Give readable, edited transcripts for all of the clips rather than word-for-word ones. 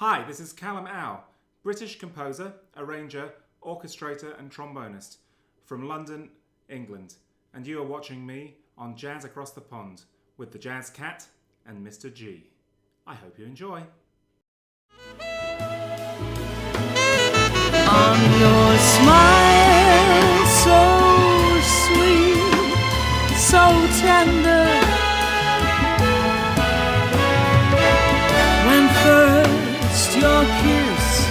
Hi, this is Callum, British composer, arranger, orchestrator and trombonist from London, England. And you are watching me on Jazz Across the Pond with the Jazz Cat and Mr. G. I hope you enjoy. On your smile, so sweet, so tender. When first your kiss,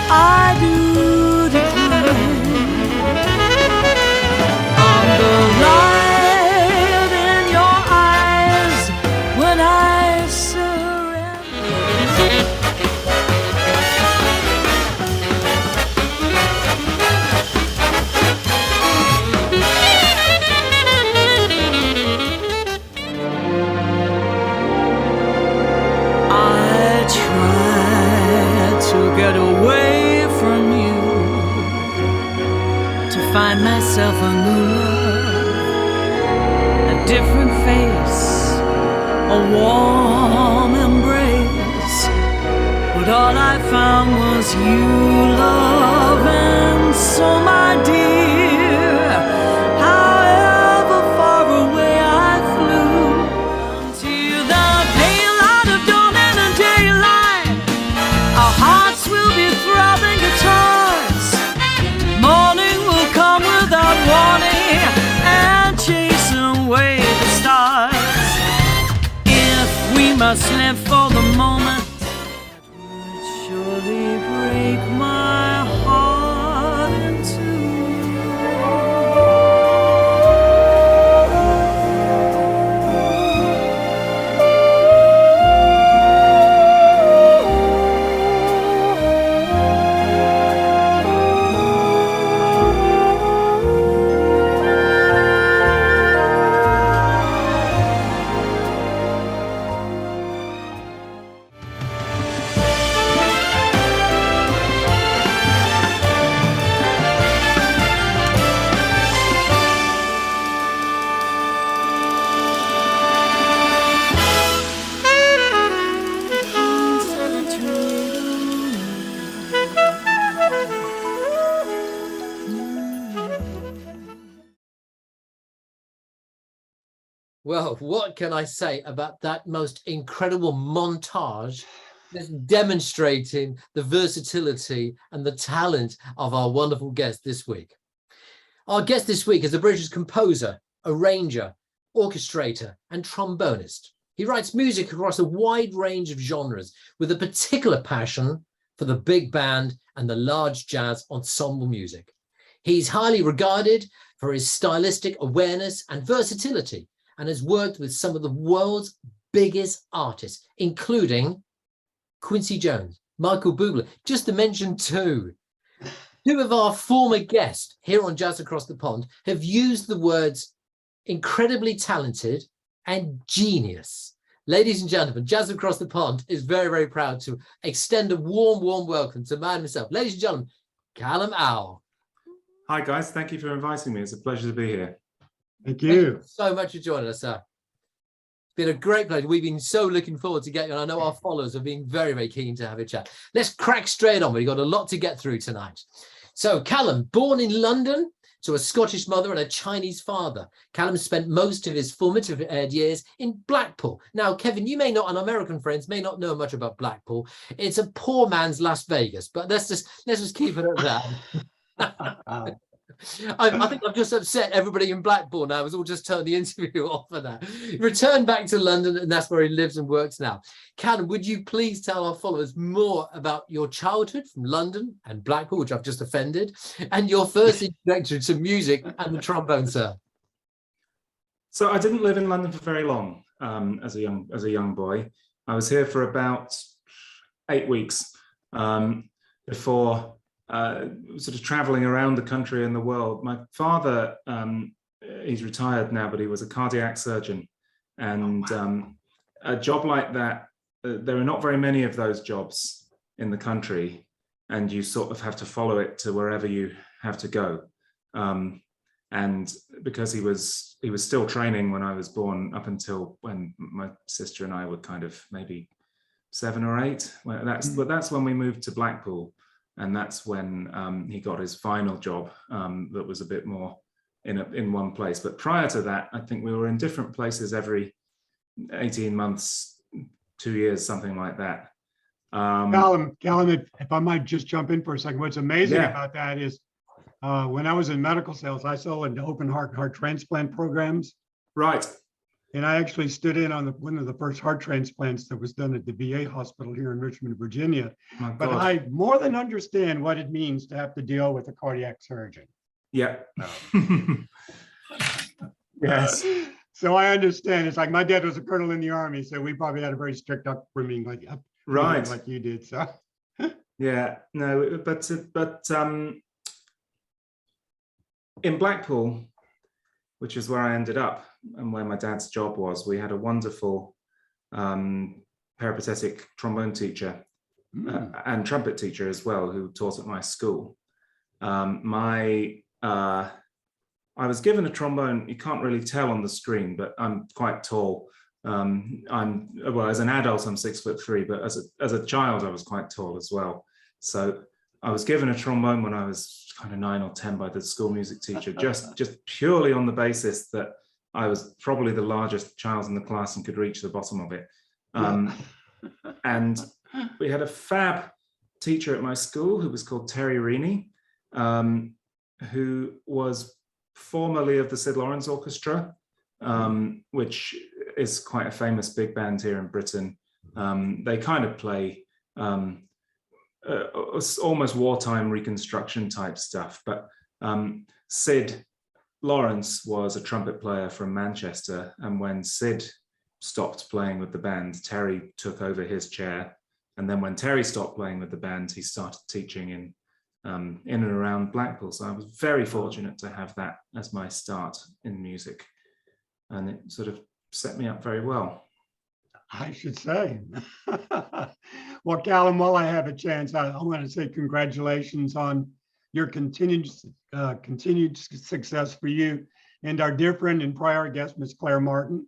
I do decline. On the light in your eyes, when I surrender. Get away from you to find myself a new love, a different face, a warm embrace. But all I found was you, love, and so my dear, however far away I flew, until the pale light of dawn and the daylight, our hearts will be throbbing guitars. Morning will come without warning and chase away the stars. If we must live for the moment, that would surely break my heart in two. Well, what can I say about that most incredible montage that's demonstrating the versatility and the talent of our wonderful guest this week? Our guest this week is a British composer, arranger, orchestrator, and trombonist. He writes music across a wide range of genres with a particular passion for the big band and the large jazz ensemble music. He's highly regarded for his stylistic awareness and versatility, and has worked with some of the world's biggest artists, including Quincy Jones, Michael Bublé, just to mention two. Two of our former guests here on Jazz Across the Pond have used the words incredibly talented and genius. Ladies and gentlemen, Jazz Across the Pond is very, very proud to extend a warm, warm welcome to man himself. Ladies and gentlemen, Callum Owl. Hi guys, thank you for inviting me. It's a pleasure to be here. Thank you so much for joining us, sir. It's been a great pleasure. We've been so looking forward to getting you, and I know our followers have been very, very keen to have a chat. Let's crack straight on. We've got a lot to get through tonight. So Callum, born in London to a Scottish mother and a Chinese father, Callum spent most of his formative years in Blackpool. Now, Kevin, you may not, and American friends may not know much about Blackpool. It's a poor man's Las Vegas, but let's just keep it at that. I think I've just upset everybody in Blackpool now. We'll just turn the interview off for that. Returned back to London, and that's where he lives and works now. Callum, would you please tell our followers more about your childhood from London and Blackpool, which I've just offended, and your first introduction to music and the trombone, sir? So I didn't live in London for very long as a young boy. I was here for about 8 weeks before sort of traveling around the country and the world. My father, he's retired now, but he was a cardiac surgeon. And a job like that, there are not very many of those jobs in the country, and you sort of have to follow it to wherever you have to go. And because he was still training when I was born, up until when my sister and I were kind of maybe 7 or 8. Well, that's when we moved to Blackpool, and that's when he got his final job that was a bit more in one place. But prior to that, I think we were in different places every 18 months, 2 years, something like that. Callum, if I might just jump in for a second, what's amazing about that is when I was in medical sales, I sold into open heart transplant programs. Right. And I actually stood in on one of the first heart transplants that was done at the VA hospital here in Richmond, Virginia. But I more than understand what it means to have to deal with a cardiac surgeon. Yeah. Yes. So I understand. It's like my dad was a colonel in the army, so we probably had a very strict upbringing, like you did. So yeah, no, but in Blackpool, which is where I ended up and where my dad's job was, we had a wonderful peripatetic trombone teacher and trumpet teacher as well, who taught at my school. I was given a trombone. You can't really tell on the screen, but I'm quite tall. Well, as an adult, I'm 6'3", but as a child, I was quite tall as well. So I was given a trombone when I was kind of 9 or 10 by the school music teacher, just purely on the basis that I was probably the largest child in the class and could reach the bottom of it. And we had a fab teacher at my school who was called Terry Ronnie, who was formerly of the Sid Lawrence Orchestra, which is quite a famous big band here in Britain. They kind of play almost wartime reconstruction type stuff, but Sid Lawrence was a trumpet player from Manchester, and when Sid stopped playing with the band, Terry took over his chair, and then when Terry stopped playing with the band, he started teaching in and around Blackpool. So I was very fortunate to have that as my start in music, and it sort of set me up very well, I should say. Well, Callum, while I have a chance, I want to say congratulations on your continued success for you and our dear friend and prior guest, Miss Claire Martin.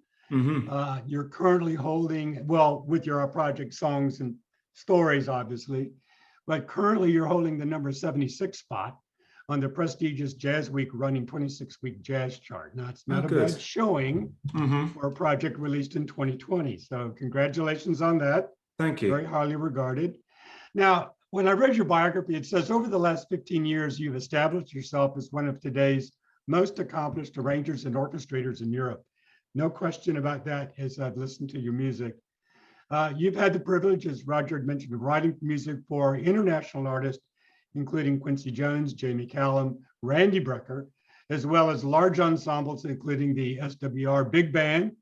You're currently holding, well, with your project Songs and Stories, obviously, but currently you're holding the number 76 spot on the prestigious Jazz Week running 26-week jazz chart. Now, it's not a bad showing for a project released in 2020. So congratulations on that. Thank you. Very highly regarded. Now, when I read your biography, it says over the last 15 years, you've established yourself as one of today's most accomplished arrangers and orchestrators in Europe. No question about that as I've listened to your music. You've had the privilege, as Roger had mentioned, of writing music for international artists, including Quincy Jones, Jamie Callum, Randy Brecker, as well as large ensembles, including the SWR Big Band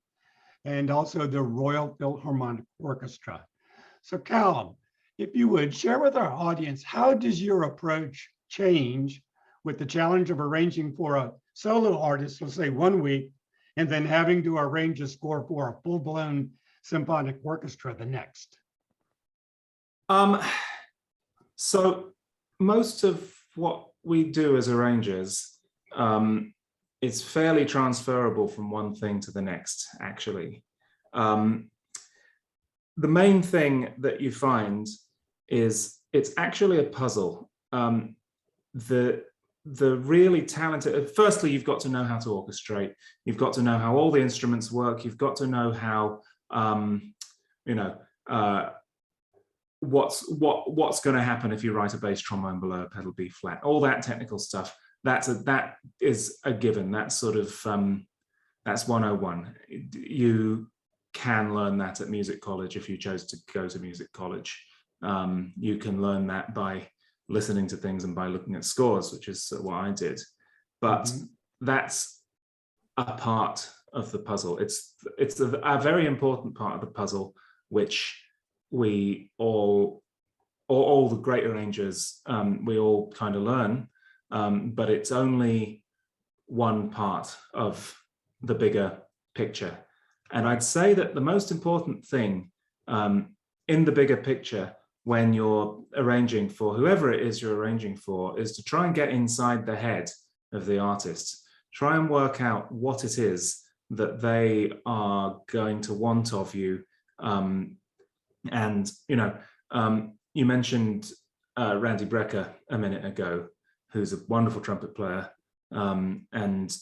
and also the Royal Philharmonic Orchestra. So Callum, if you would share with our audience, how does your approach change with the challenge of arranging for a solo artist, let's say 1 week, and then having to arrange a score for a full-blown symphonic orchestra the next? So most of what we do as arrangers is fairly transferable from one thing to the next, actually. The main thing that you find is it's actually a puzzle. The really talented, firstly, you've got to know how to orchestrate. You've got to know how all the instruments work. You've got to know how, what's going to happen if you write a bass trombone below a pedal B flat. All that technical stuff. That is a given. That's sort of that's 101. You can learn that at music college if you chose to go to music college. You can learn that by listening to things and by looking at scores, which is what I did. But that's a part of the puzzle. It's a very important part of the puzzle, which we all the great arrangers, we all kind of learn, but it's only one part of the bigger picture. And I'd say that the most important thing in the bigger picture when you're arranging for whoever it is you're arranging for is to try and get inside the head of the artist. Try and work out what it is that they are going to want of you And, you know, you mentioned Randy Brecker a minute ago, who's a wonderful trumpet player, and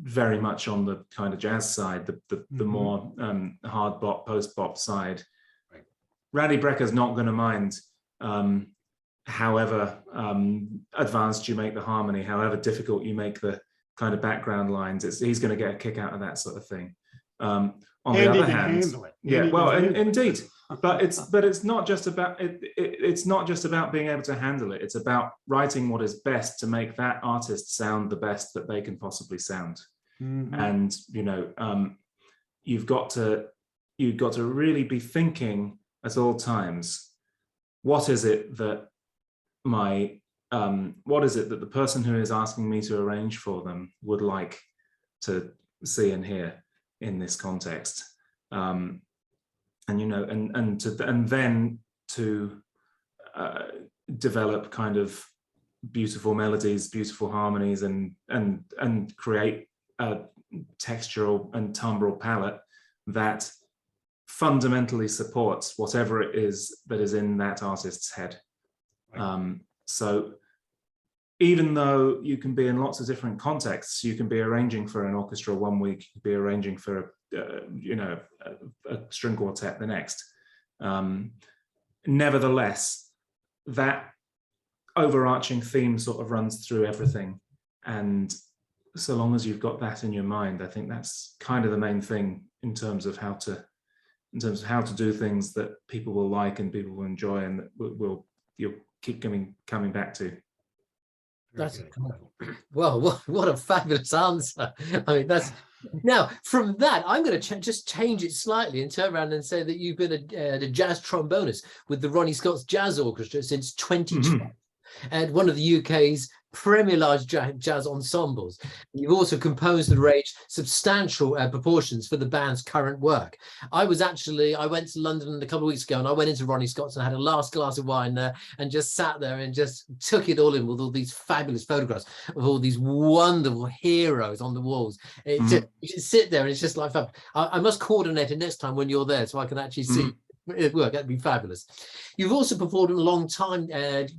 very much on the kind of jazz side, the more hard bop, post bop side. Right. Randy Brecker's not going to mind however advanced you make the harmony, however difficult you make the kind of background lines. He's going to get a kick out of that sort of thing. On the other hand, yeah, well, indeed, but it's not just about it's not just about being able to handle it. It's about writing what is best to make that artist sound the best that they can possibly sound. And you know, you've got to really be thinking at all times, what is it that the person who is asking me to arrange for them would like to see and hear in this context, and you know, and then to develop kind of beautiful melodies, beautiful harmonies, and create a textural and timbral palette that fundamentally supports whatever it is that is in that artist's head. So even though you can be in lots of different contexts, you can be arranging for an orchestra one week, you can be arranging for you know, a string quartet the next. Nevertheless, that overarching theme sort of runs through everything, and so long as you've got that in your mind, I think that's kind of the main thing in terms of how to do things that people will like and people will enjoy, and that you'll keep coming back to. That's well, what a fabulous answer. I mean, that's now from that, I'm going to just change it slightly and turn around and say that you've been a jazz trombonist with the Ronnie Scott's Jazz Orchestra since 2012, and one of the UK's premier large jazz ensembles. You've also composed and arranged substantial proportions for the band's current work. I went to London a couple of weeks ago, and I went into Ronnie Scott's and had a last glass of wine there and just sat there and just took it all in with all these fabulous photographs of all these wonderful heroes on the walls. You just sit there and it's just like fun. I must coordinate it next time when you're there so I can actually see it work. That'd be fabulous. You've also performed a long time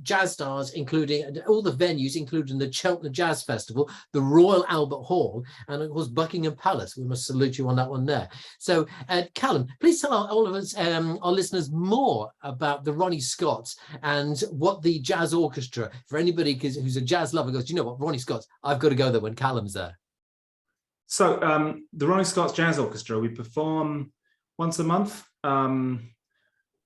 jazz stars, including all the venues, including the Cheltenham Jazz Festival, the Royal Albert Hall, and of course Buckingham Palace. We must salute you on that one there. So Callum, please tell all of us, our listeners, more about the Ronnie Scotts and what the Jazz Orchestra, for anybody who's a jazz lover, goes, you know what, Ronnie Scott's, I've got to go there when Callum's there. So the Ronnie Scott's Jazz Orchestra, we perform once a month.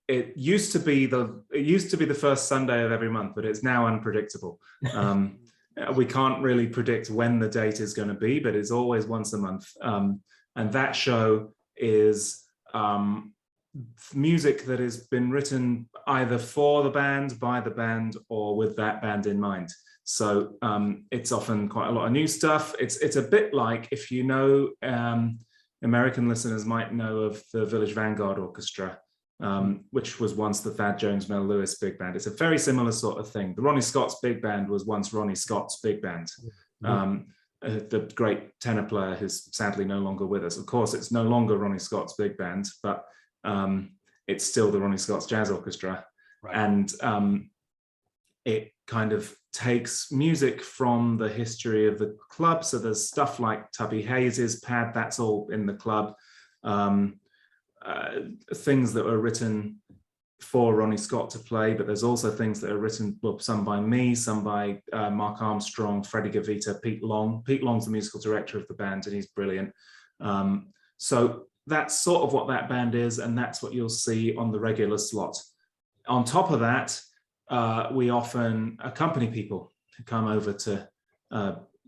It used to be the first Sunday of every month, but it's now unpredictable. We can't really predict when the date is going to be, but it's always once a month. And that show is music that has been written either for the band, by the band, or with that band in mind. So it's often quite a lot of new stuff. It's a bit like, if you know, American listeners might know of the Village Vanguard Orchestra, which was once the Thad Jones Mel Lewis Big Band. It's a very similar sort of thing. The Ronnie Scott's Big Band was once Ronnie Scott's Big Band. The great tenor player who's sadly no longer with us. Of course, it's no longer Ronnie Scott's Big Band, but it's still the Ronnie Scott's Jazz Orchestra. Right. And it kind of takes music from the history of the club. So there's stuff like Tubby Hayes's Pad, that's all in the club. Things that were written for Ronnie Scott to play, but there's also things that are written, well, some by me, some by Mark Armstrong, Freddie Gavita, Pete Long. Pete Long's the musical director of the band, and he's brilliant. So that's sort of what that band is, and that's what you'll see on the regular slot. On top of that, we often accompany people who come over to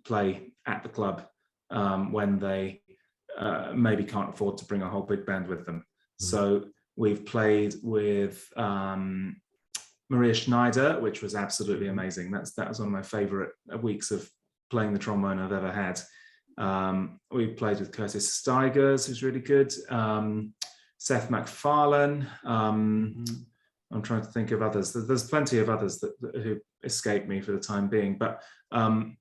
play at the club when they maybe can't afford to bring a whole big band with them. So we've played with Maria Schneider, which was absolutely amazing. That was one of my favorite weeks of playing the trombone I've ever had. We played with Curtis Stigers, who's really good. Seth MacFarlane. I'm trying to think of others. There's plenty of others who escape me for the time being, but on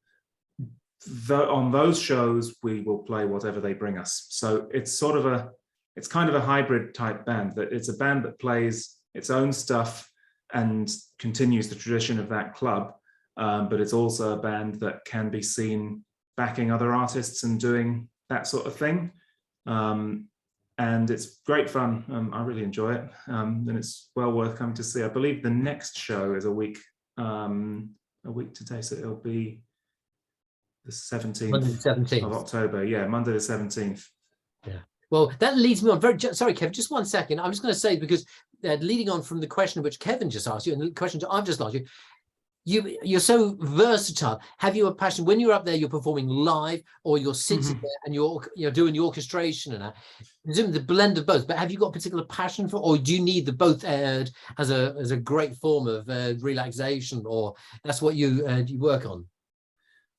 those shows we will play whatever they bring us. So it's kind of a hybrid type band. That it's a band that plays its own stuff and continues the tradition of that club, but it's also a band that can be seen backing other artists and doing that sort of thing. And it's great fun. I really enjoy it, and it's well worth coming to see. I believe the next show is a week today, so it'll be the 17th, Monday the 17th of October. Yeah, Monday the 17th. Yeah. Well, that leads me on. Sorry, Kevin, just 1 second. I'm just going to say, because leading on from the question which Kevin just asked you and the question I've just asked you, you're so versatile. Have you a passion when you're up there, you're performing live, or you're sitting there and you're doing the orchestration and the blend of both? But have you got a particular passion for, or do you need the both as a great form of relaxation, or that's what you work on?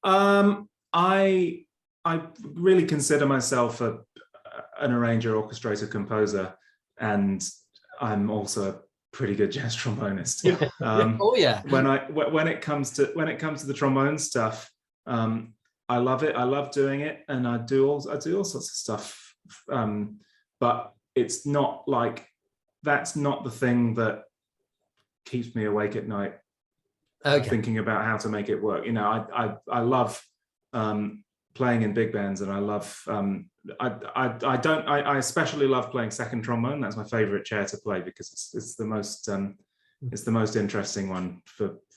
I really consider myself an arranger, orchestrator, composer, and I'm also a pretty good jazz trombonist. Oh yeah. When it comes to the trombone stuff, I love it. I love doing it, and I do all sorts of stuff. But it's not like, that's not the thing that keeps me awake at night. Okay. Thinking about how to make it work. You know, I love playing in big bands, and I love I especially love playing second trombone. That's my favorite chair to play, because it's the most interesting one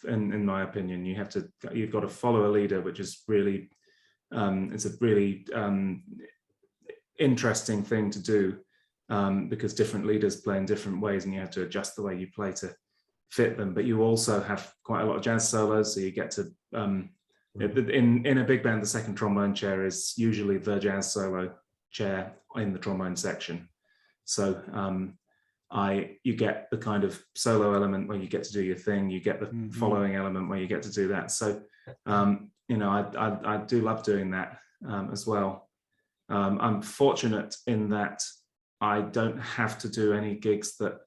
in my opinion. You've got to follow a leader, which is really it's a really interesting thing to do, because different leaders play in different ways, and you have to adjust the way you play to fit them. But you also have quite a lot of jazz solos, so you get to in a big band, the second trombone chair is usually the jazz solo chair in the trombone section. So you get the kind of solo element where you get to do your thing, you get the following element where you get to do that. So you know, I do love doing that as well. I'm fortunate in that I don't have to do any gigs that,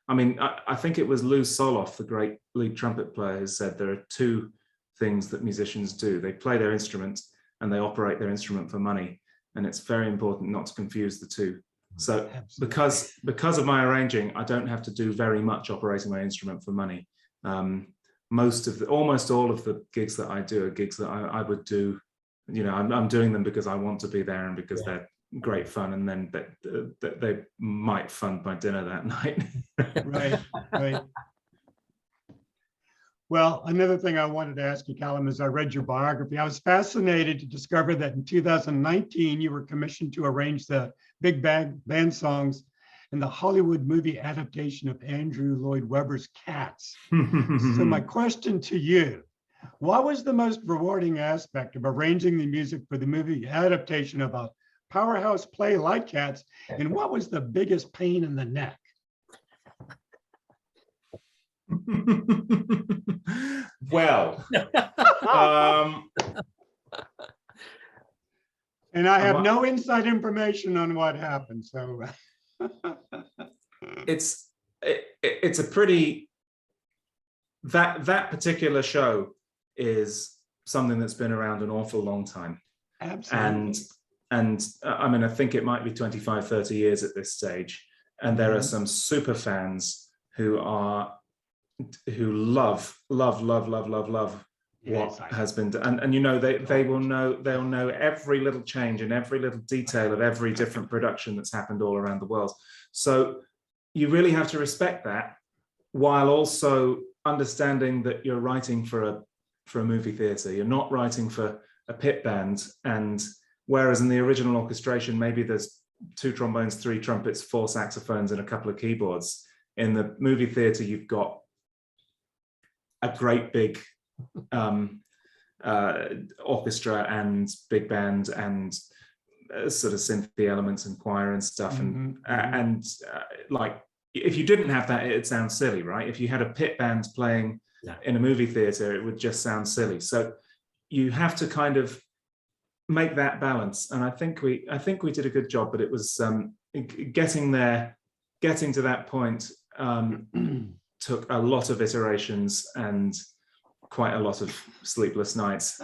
I mean, I think it was Lou Soloff, the great lead trumpet player, who said there are two things that musicians do. They play their instrument and they operate their instrument for money. And it's very important not to confuse the two. So because of my arranging, I don't have to do very much operating my instrument for money. Almost all of the gigs that I do are gigs that I would do, you know, I'm doing them because I want to be there and because they're great fun, and then they might fund my dinner that night. Right. Well, another thing I wanted to ask you, Callum, as I read your biography, I was fascinated to discover that in 2019, you were commissioned to arrange the big band songs in the Hollywood movie adaptation of Andrew Lloyd Webber's Cats. So my question to you, what was the most rewarding aspect of arranging the music for the movie adaptation of a powerhouse play like Cats, and what was the biggest pain in the neck? Well, and I have no inside information on what happened, so it's a pretty, that particular show is something that's been around an awful long time. Absolutely. And I mean, I think it might be 25, 30 years at this stage, and there are some super fans who love what has been done, and you know, they'll know every little change and every little detail of every different production that's happened all around the world. So you really have to respect that, while also understanding that you're writing for a movie theater. You're not writing for a pit band, and whereas in the original orchestration maybe there's 2 trombones, 3 trumpets, 4 saxophones, and a couple of keyboards, in the movie theater you've got a great big orchestra and big band and sort of synthy elements and choir and stuff. And like, if you didn't have that, it'd sound silly, right? If you had a pit band playing in a movie theater, it would just sound silly. So you have to kind of make that balance. And I think we did a good job, but it was getting to that point took a lot of iterations and quite a lot of sleepless nights.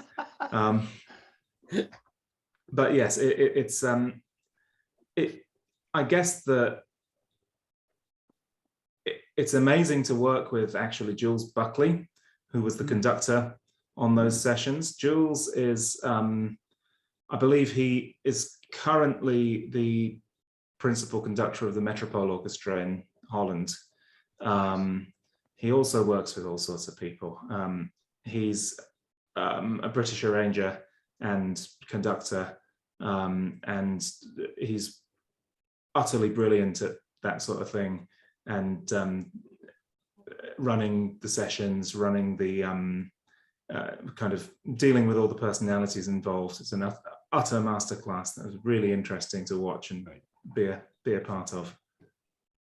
But yes, I guess it's amazing to work with actually Jules Buckley, who was the conductor on those sessions. Jules is, I believe he is currently the principal conductor of the Metropole Orchestra in Holland. He also works with all sorts of people. He's a British arranger and conductor, and he's utterly brilliant at that sort of thing, and running the sessions, running the kind of dealing with all the personalities involved. It's an utter masterclass that was really interesting to watch and be a part of.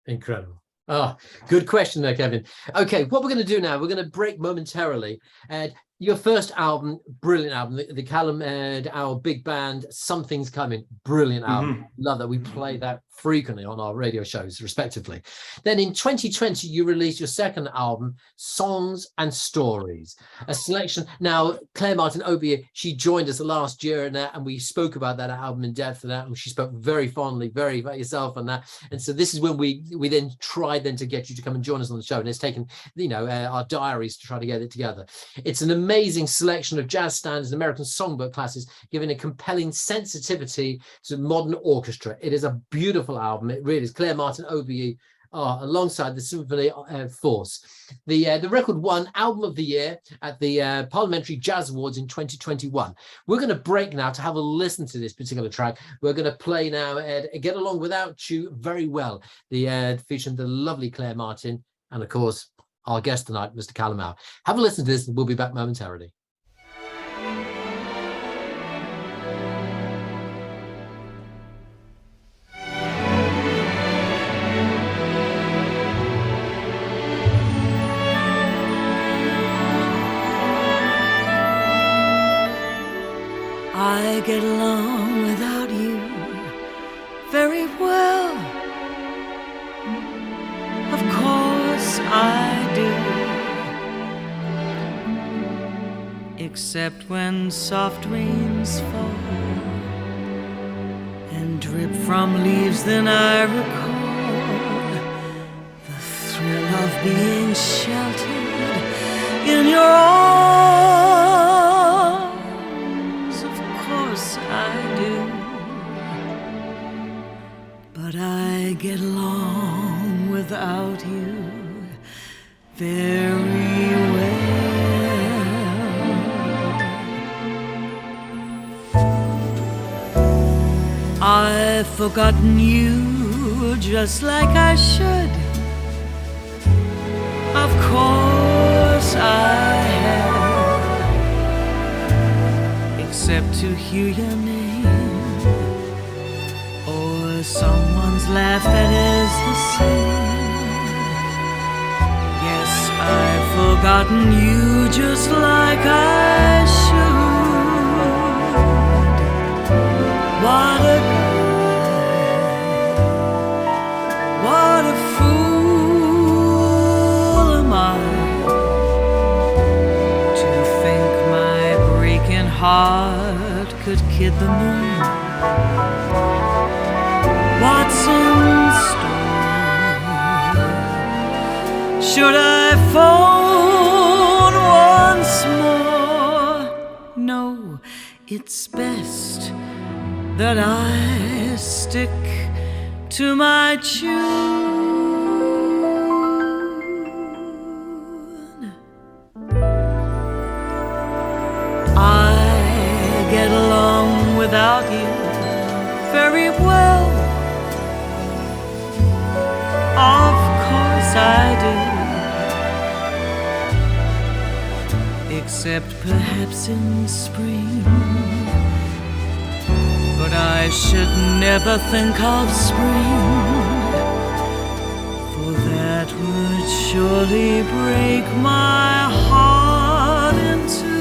Incredible. Oh, good question there, Kevin. Okay, what we're going to do now, we're going to break momentarily. And your first album, brilliant album, the Callum and our big band, Something's Coming, brilliant album. Love that. We play that frequently on our radio shows, respectively. Then in 2020, you released your second album, Songs and Stories, a selection. Now, Claire Martin Obier, she joined us last year and we spoke about that album in depth, and she spoke very fondly, very about yourself on that. And so this is when we then tried then to get you to come and join us on the show, and it's taken, you know, our diaries to try to get it together. It's an amazing selection of jazz standards and American songbook classes, giving a compelling sensitivity to modern orchestra. It is a beautiful album. It really is. Claire Martin Obier, alongside the Symphony Force. The record won Album of the Year at the Parliamentary Jazz Awards in 2021. We're going to break now to have a listen to this particular track. We're going to play now Get Along Without You Very Well, featuring the lovely Claire Martin, and of course, our guest tonight, Mr. Callum. Have a listen to this, and we'll be back momentarily. I get along without you very well. Of course I do, except when soft rains fall and drip from leaves. Then I recall the thrill of being sheltered in your arms. Of course I do, but I get along without you very well. I've forgotten you just like I should. Of course I have, except to hear your name or someone's laugh that is the same. Yes, I've forgotten you just like I should. What a fool am I to think my breaking heart could kid the moon. What's in store? Should I phone once more? No, it's best that I stick to my tune. I get along without you very well. Of course I do, except perhaps in spring. But I should never think of spring, for that would surely break my heart in two.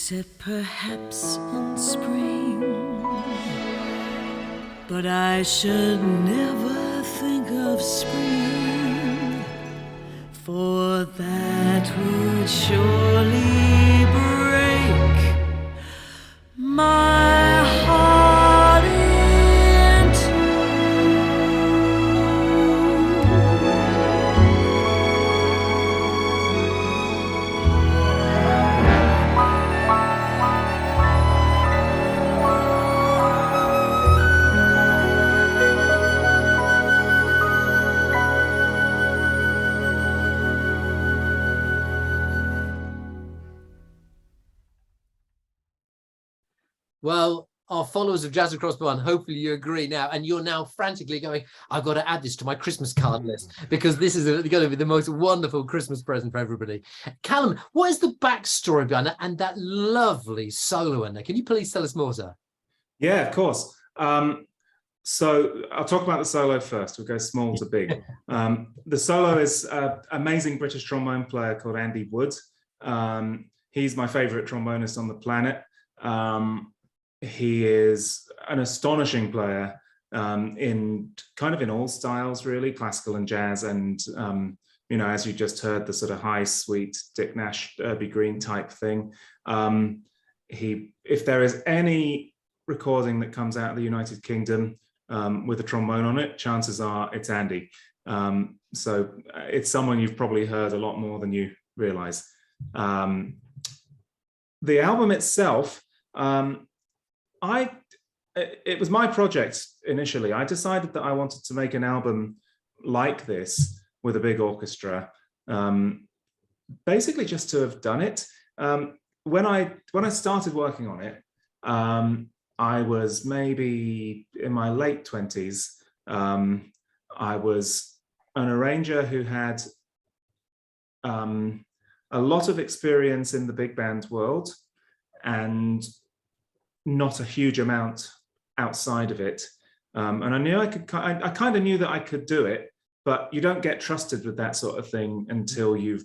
except perhaps in spring. But I should never think of spring, for that would surely break my heart in two. Well, our followers of Jazz Across Bond, hopefully you agree now, and you're now frantically going, I've got to add this to my Christmas card list, because this is going to be the most wonderful Christmas present for everybody. Callum, what is the backstory behind that and that lovely solo in there? Can you please tell us more, sir? Yeah, of course. So I'll talk about the solo first. We'll go small to big. The solo is an amazing British trombone player called Andy Wood. He's my favorite trombonist on the planet. He is an astonishing player in all styles, really, classical and jazz. And, as you just heard, the sort of high, sweet Dick Nash, Irby Green type thing. If there is any recording that comes out of the United Kingdom with a trombone on it, chances are it's Andy. So it's someone you've probably heard a lot more than you realize. The album itself, it was my project initially. I decided that I wanted to make an album like this with a big orchestra, basically just to have done it. When I started working on it, I was maybe in my late 20s. I was an arranger who had a lot of experience in the big band world and not a huge amount outside of it. And I knew I kind of knew that I could do it, but you don't get trusted with that sort of thing until you've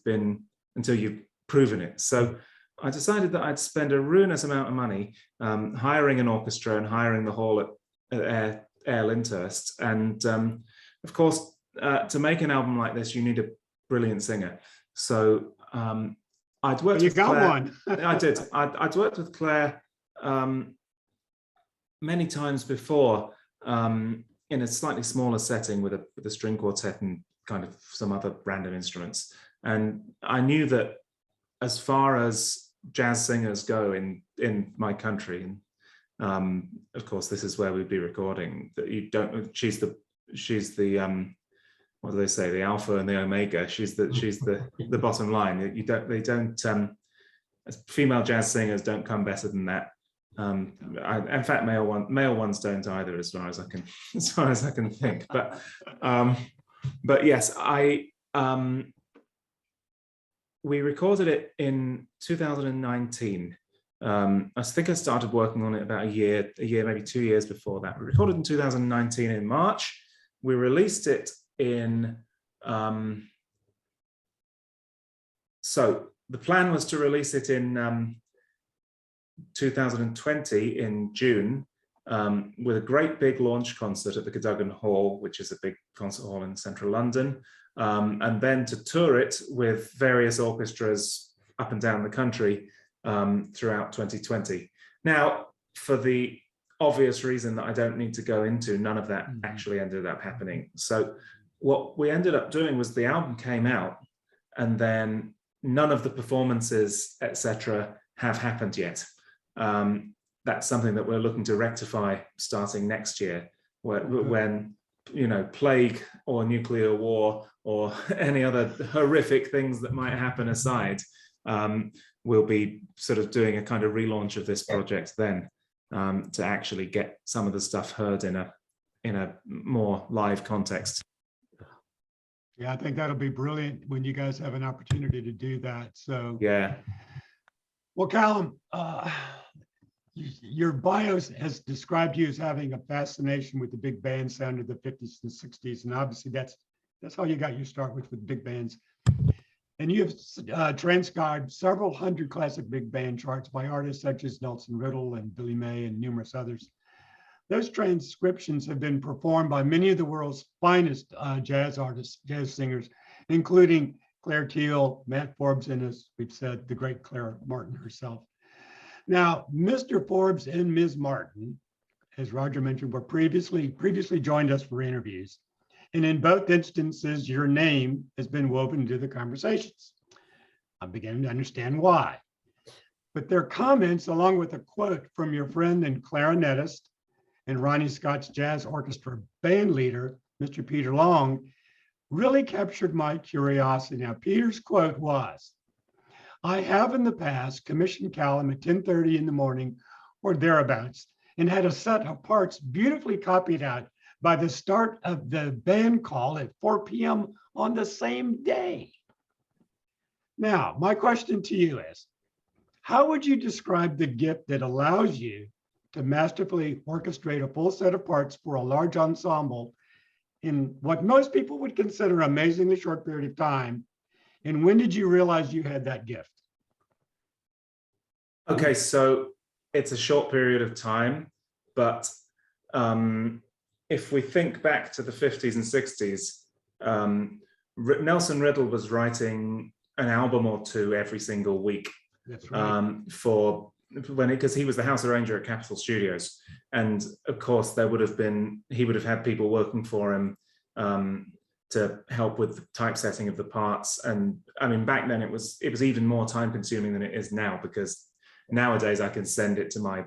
proven it. So I decided that I'd spend a ruinous amount of money hiring an orchestra and hiring the hall at Air Lyndhurst. And of course, to make an album like this, you need a brilliant singer. So I'd worked with Claire. One. I did. I'd worked with Claire many times before in a slightly smaller setting with a string quartet and kind of some other random instruments. And I knew that as far as jazz singers go in my country, and of course this is where we'd be recording, that you don't. She's the what do they say? The alpha and the omega. She's the bottom line. They don't. Female jazz singers don't come better than that. In fact, male ones don't either, as far as I can think. But yes, we recorded it in 2019. I think I started working on it about a year, maybe 2 years before that. We recorded in 2019 in March. We released it in. So the plan was to release it in 2020 in June with a great big launch concert at the Cadogan Hall, which is a big concert hall in central London, and then to tour it with various orchestras up and down the country throughout 2020. Now, for the obvious reason that I don't need to go into, none of that actually ended up happening. So what we ended up doing was the album came out and then none of the performances, etc., have happened yet. That's something that we're looking to rectify starting next year, when plague or nuclear war or any other horrific things that might happen aside, we'll be sort of doing a kind of relaunch of this project then, to actually get some of the stuff heard in a more live context. Yeah, I think that'll be brilliant when you guys have an opportunity to do that. So yeah. Well, Callum, your bio has described you as having a fascination with the big band sound of the 50s and 60s, and obviously that's how you got your start with big bands. And you have transcribed several hundred classic big band charts by artists such as Nelson Riddle and Billy May and numerous others. Those transcriptions have been performed by many of the world's finest jazz artists, jazz singers, including Claire Teal, Matt Forbes, and as we've said, the great Clara Martin herself. Now, Mr. Forbes and Ms. Martin, as Roger mentioned, were previously joined us for interviews. And in both instances, your name has been woven into the conversations. I'm beginning to understand why. But their comments, along with a quote from your friend and clarinetist and Ronnie Scott's Jazz Orchestra band leader, Mr. Peter Long, really captured my curiosity. Now, Peter's quote was, "I have in the past commissioned Callum at 10:30 in the morning or thereabouts and had a set of parts beautifully copied out by the start of the band call at 4 p.m. on the same day." Now, my question to you is, how would you describe the gift that allows you to masterfully orchestrate a full set of parts for a large ensemble in what most people would consider an amazingly short period of time? And when did you realize you had that gift? Okay, so it's a short period of time, but if we think back to the 50s and 60s, Nelson Riddle was writing an album or two every single week. That's right. Because he was the house arranger at Capitol Studios, and of course he would have had people working for him to help with the typesetting of the parts. And I mean, back then it was even more time consuming than it is now, because nowadays I can send it to my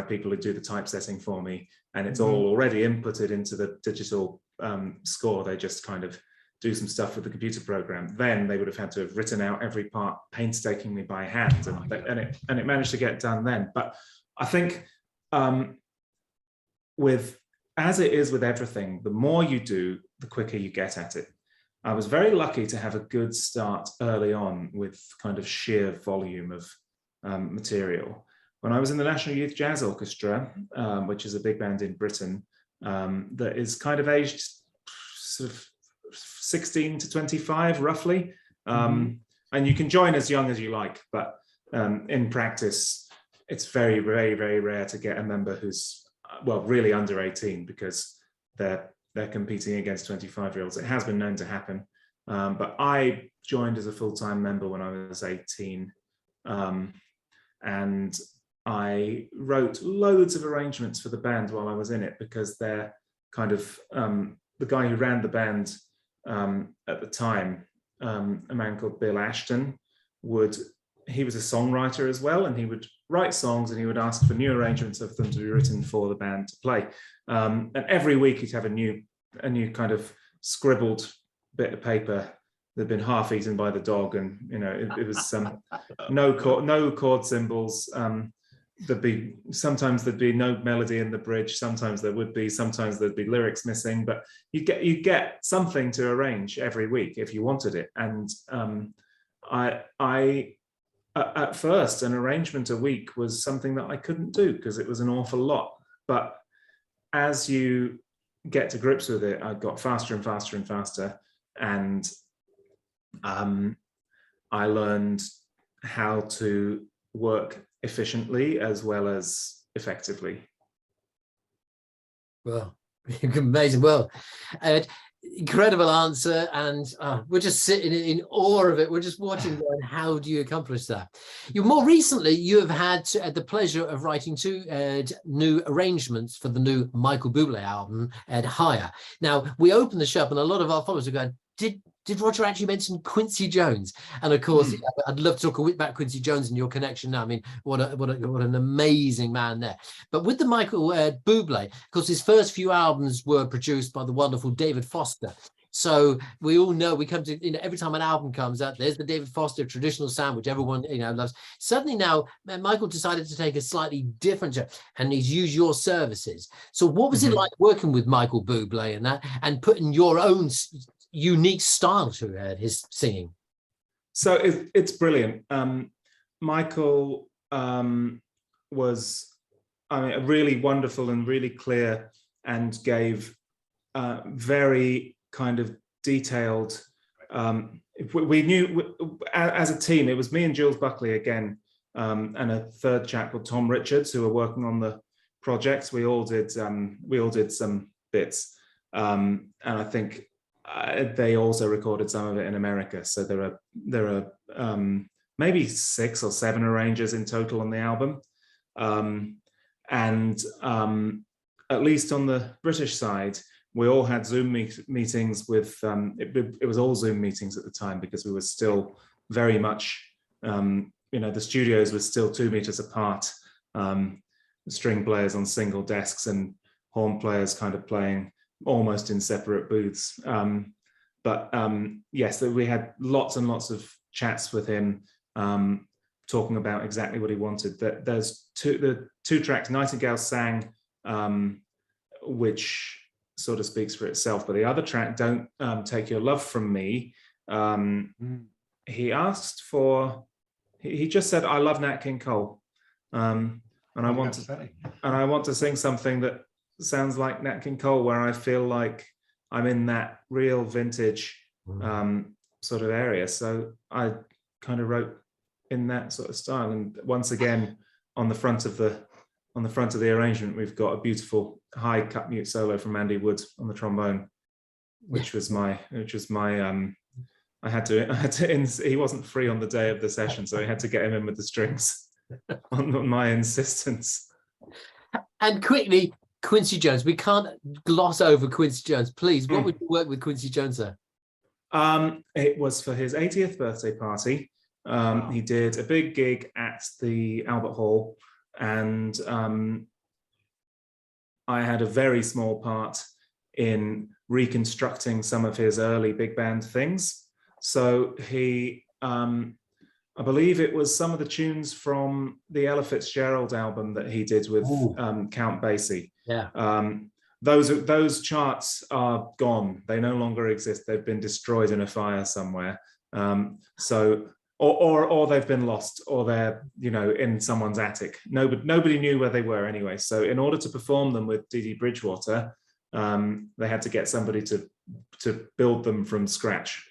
people who do the typesetting for me, and it's all already inputted into the digital score. They just kind of do some stuff with the computer program. Then they would have had to have written out every part painstakingly by hand, and it managed to get done then. But I think as it is with everything, the more you do, the quicker you get at it. I was very lucky to have a good start early on with kind of sheer volume of material. When I was in the National Youth Jazz Orchestra, which is a big band in Britain that is kind of aged sort of 16 to 25 roughly, and you can join as young as you like, but in practice it's very, very, very rare to get a member who's really under 18, because they're competing against 25-year-olds. It has been known to happen, but I joined as a full-time member when I was 18, and I wrote loads of arrangements for the band while I was in it, because they're kind of the guy who ran the band at the time, a man called Bill Ashton, he was a songwriter as well, and he would write songs and he would ask for new arrangements of them to be written for the band to play. And every week he'd have a new kind of scribbled bit of paper that had been half eaten by the dog, and it was no chord symbols. Sometimes there'd be no melody in the bridge, sometimes there would be, sometimes there'd be lyrics missing, but you get something to arrange every week if you wanted it. And I at first, an arrangement a week was something that I couldn't do because it was an awful lot. But as you get to grips with it, I got faster and faster and faster, and I learned how to work efficiently as well as effectively. Well, amazing. Well, incredible answer, and we're just sitting in awe of it. We're just watching going, how do you accomplish that? More recently, you have had the pleasure of writing two new arrangements for the new Michael Bublé album, Higher. Now, we opened the show up and a lot of our followers are going, did Roger actually mention Quincy Jones? And of course, I'd love to talk about Quincy Jones and your connection now. I mean, what an amazing man there. But with the Michael Bublé, of course, his first few albums were produced by the wonderful David Foster. So we all know, we come to, every time an album comes out, there's the David Foster traditional sound, which everyone, loves. Suddenly now, Michael decided to take a slightly different turn, and he's used your services. So what was it like working with Michael Bublé and that, and putting your own unique style to his singing? So it's brilliant. Michael was, really wonderful and really clear, and gave very kind of detailed we knew as a team, it was me and Jules Buckley again, and a third chap called Tom Richards, who were working on the projects. We all did some bits, and I think they also recorded some of it in America. So there are maybe 6 or 7 arrangers in total on the album, and at least on the British side, we all had Zoom meetings with, it was all Zoom meetings at the time, because we were still very much, the studios were still 2 meters apart, string players on single desks and horn players kind of playing almost in separate booths. Yes, we had lots and lots of chats with him, talking about exactly what he wanted. There's the 2 tracks, Nightingale Sang, which sort of speaks for itself, but the other track, Don't Take Your Love From Me, he asked for, he just said, I love Nat King Cole, and I want to sing something that sounds like Nat King Cole, where I feel like I'm in that real vintage sort of area. So I kind of wrote in that sort of style, and once again on the front of the arrangement, we've got a beautiful high cut mute solo from Andy Wood on the trombone, which was my I had to he wasn't free on the day of the session, so I had to get him in with the strings on my insistence. And quickly, Quincy Jones, we can't gloss over Quincy Jones, please. What would you work with Quincy Jones there? It was for his 80th birthday party. He did a big gig at the Albert Hall, and I had a very small part in reconstructing some of his early big band things. So he, I believe it was some of the tunes from the Ella Fitzgerald album that he did with Count Basie. Yeah. Those charts are gone. They no longer exist. They've been destroyed in a fire somewhere. Or they've been lost, or they're in someone's attic. Nobody knew where they were anyway. So in order to perform them with Dee Dee Bridgewater, they had to get somebody to build them from scratch.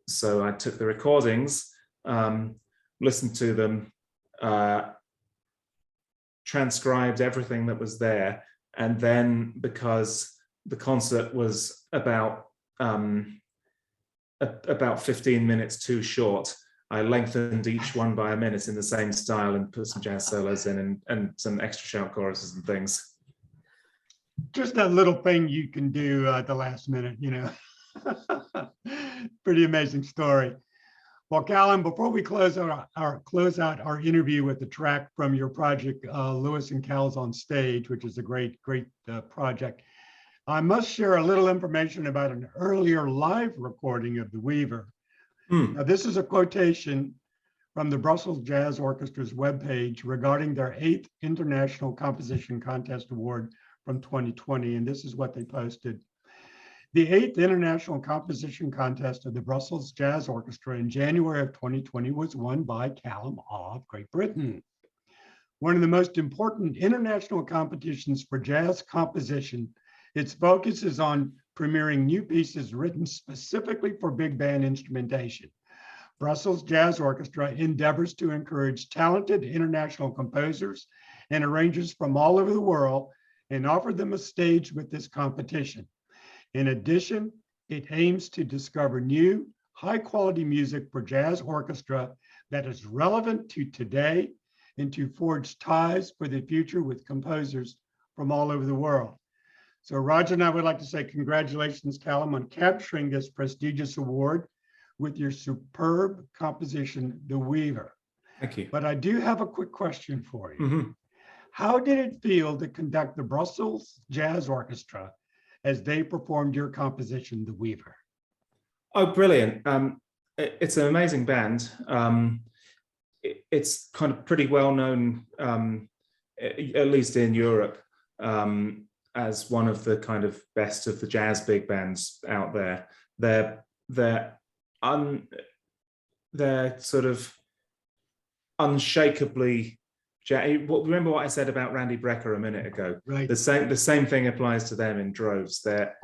So I took the recordings, listened to them, transcribed everything that was there, and then, because the concert was about 15 minutes too short, I lengthened each one by a minute in the same style and put some jazz solos in and some extra shout choruses and things. Just that little thing you can do at the last minute, Pretty amazing story. Well, Callum, before we close out our interview with the track from your project, Lewis and Cal's on Stage, which is a great project, I must share a little information about an earlier live recording of the Weaver. Now, this is a quotation from the Brussels Jazz Orchestra's webpage regarding their 8th International Composition Contest Award from 2020, and this is what they posted. The 8th International Composition Contest of the Brussels Jazz Orchestra in January of 2020 was won by Callum of Great Britain. One of the most important international competitions for jazz composition, its focus is on premiering new pieces written specifically for big band instrumentation. Brussels Jazz Orchestra endeavors to encourage talented international composers and arrangers from all over the world and offer them a stage with this competition. In addition, it aims to discover new, high-quality music for jazz orchestra that is relevant to today and to forge ties for the future with composers from all over the world. So Roger and I would like to say congratulations, Callum, on capturing this prestigious award with your superb composition, The Weaver. Thank you. But I do have a quick question for you. Mm-hmm. How did it feel to conduct the Brussels Jazz Orchestra as they performed your composition, The Weaver? Oh, brilliant. It's an amazing band. It's kind of pretty well known, at least in Europe, as one of the kind of best of the jazz big bands out there. They're sort of unshakably remember what I said about Randy Brecker a minute ago? Right. The same thing applies to them in droves. They're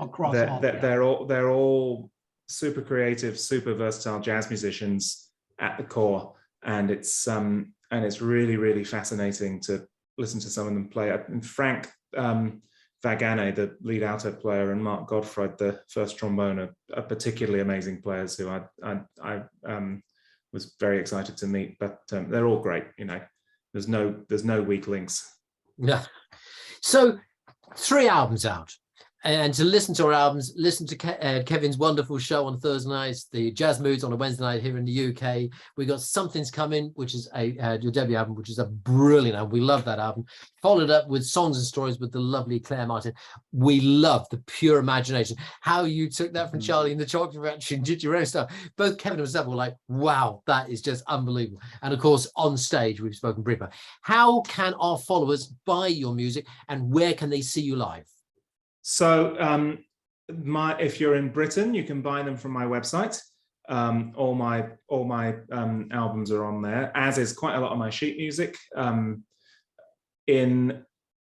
all super creative, super versatile jazz musicians at the core, and it's really, really fascinating to listen to some of them play. And Frank Vagane, the lead alto player, and Mark Godfrey, the first trombone, are particularly amazing players who I was very excited to meet. But they're all great. You know, there's no weak links. Yeah. So 3 albums out. And to listen to our albums, listen to Kevin's wonderful show on Thursday nights, the Jazz Moods on a Wednesday night here in the UK. We got Something's Coming, which is your debut album, which is a brilliant album. We love that album. Followed up with Songs and Stories with the lovely Claire Martin. We love the pure imagination. How you took that from Charlie and the Chocolate Factory and did your own stuff. Both Kevin and myself were like, wow, that is just unbelievable. And of course, on stage, we've spoken briefly. How can our followers buy your music and where can they see you live? So if you're in Britain, you can buy them from my website. All my albums are on there, as is quite a lot of my sheet music.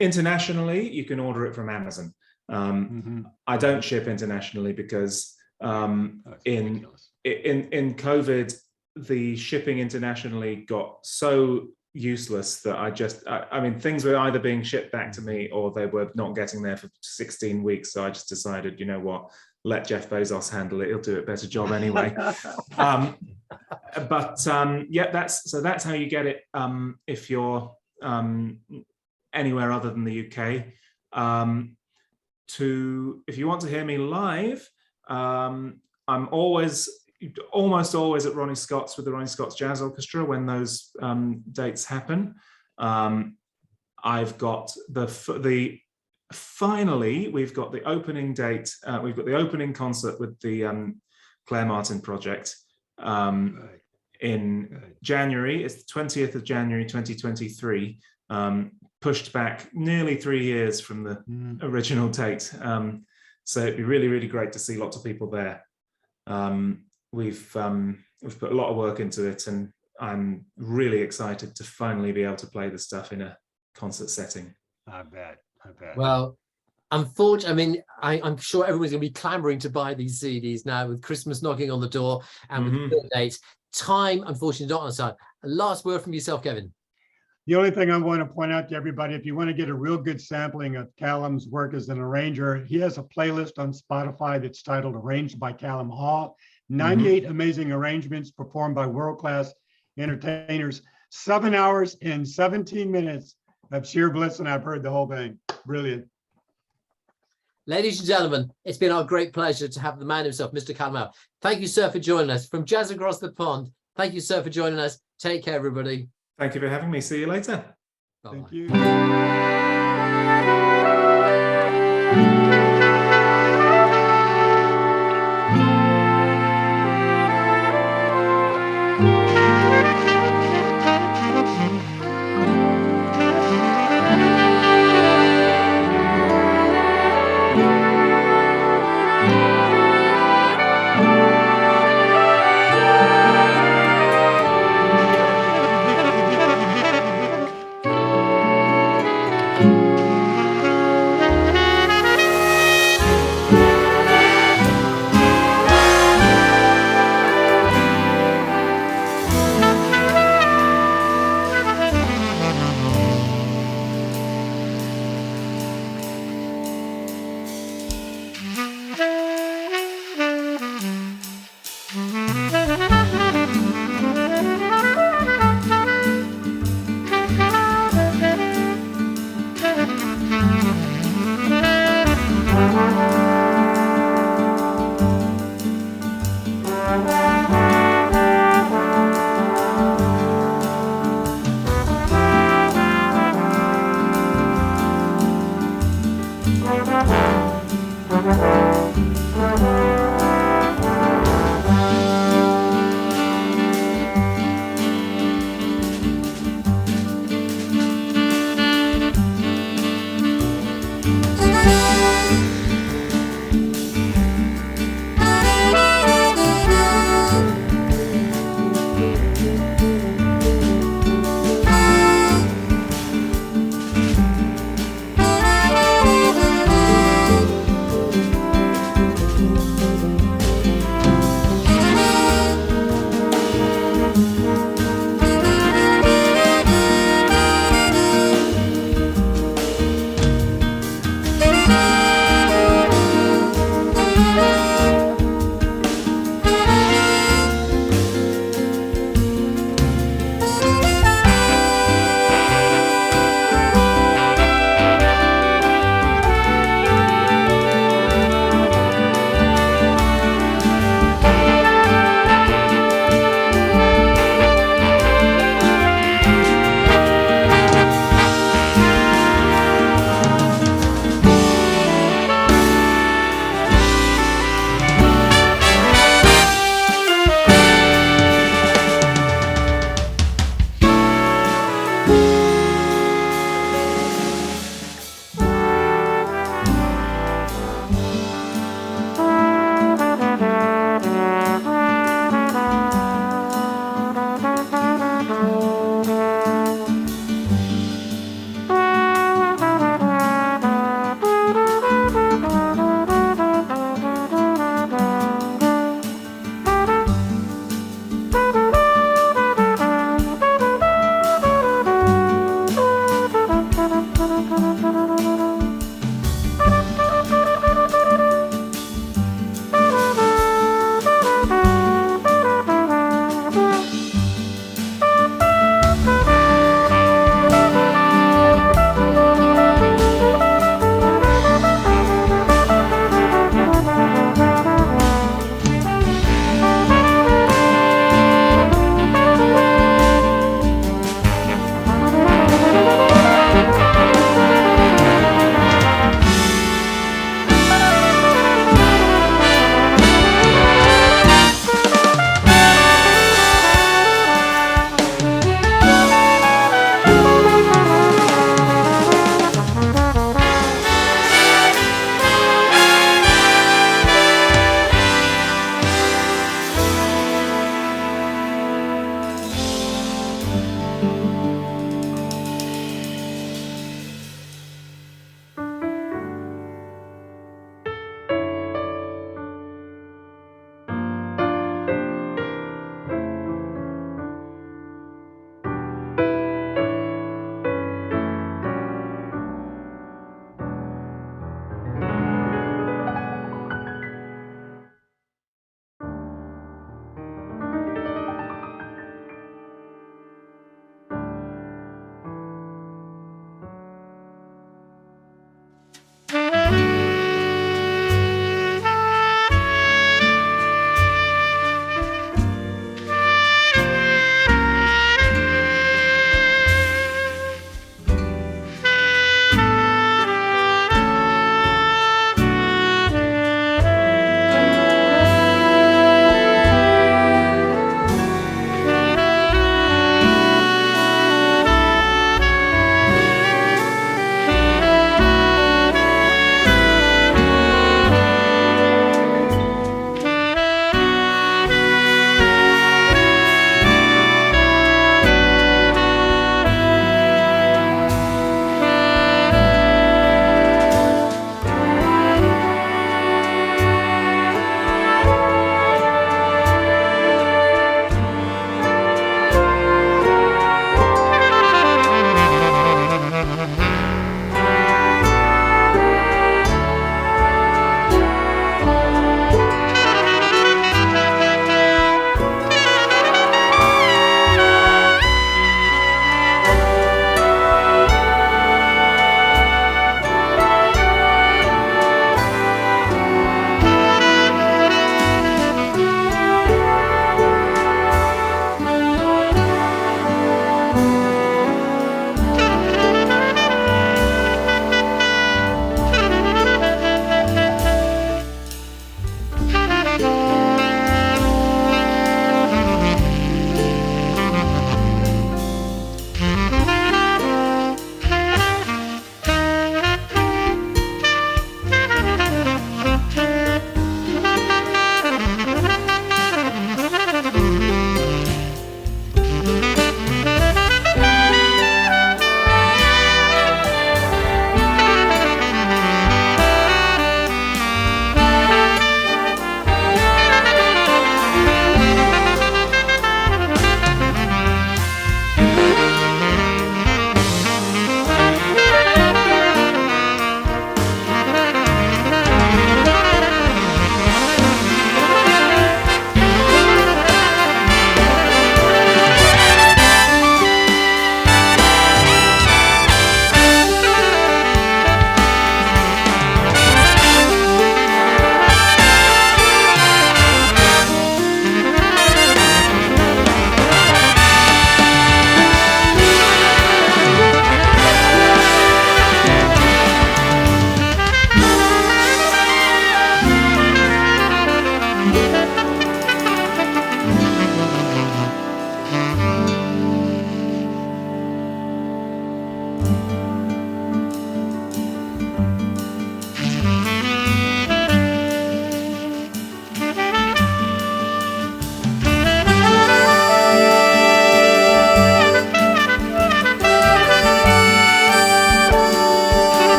Internationally, you can order it from Amazon. I don't ship internationally because in COVID, the shipping internationally got so useless that I mean, things were either being shipped back to me or they were not getting there for 16 weeks. So I just decided, you know what, let Jeff Bezos handle it. He'll do a better job anyway. Yeah, that's how you get it if you're anywhere other than the UK. If you want to hear me live, I'm almost always at Ronnie Scott's with the Ronnie Scott's Jazz Orchestra when those dates happen. I've got finally we've got the opening date. We've got the opening concert with the Claire Martin project in January. It's the 20th of January 2023. Pushed back nearly 3 years from the original date. So it'd be really, really great to see lots of people there. We've put a lot of work into it, and I'm really excited to finally be able to play the stuff in a concert setting. I bet. Well, unfortunately, I mean, I'm sure everyone's going to be clamoring to buy these CDs now with Christmas knocking on the door and with the dates. Time, unfortunately, not on the side. A last word from yourself, Kevin. The only thing I want to point out to everybody, if you want to get a real good sampling of Callum's work as an arranger, he has a playlist on Spotify that's titled Arranged by Callum Hall. 98 amazing arrangements performed by world-class entertainers. 7 hours and 17 minutes of sheer bliss, and I've heard the whole thing. Brilliant. Ladies and gentlemen, it's been our great pleasure to have the man himself, Mr. Callum. Thank you, sir, for joining us. From Jazz Across the Pond, thank you, sir, for joining us. Take care, everybody. Thank you for having me. See you later. Bye-bye. Thank you. Thank you.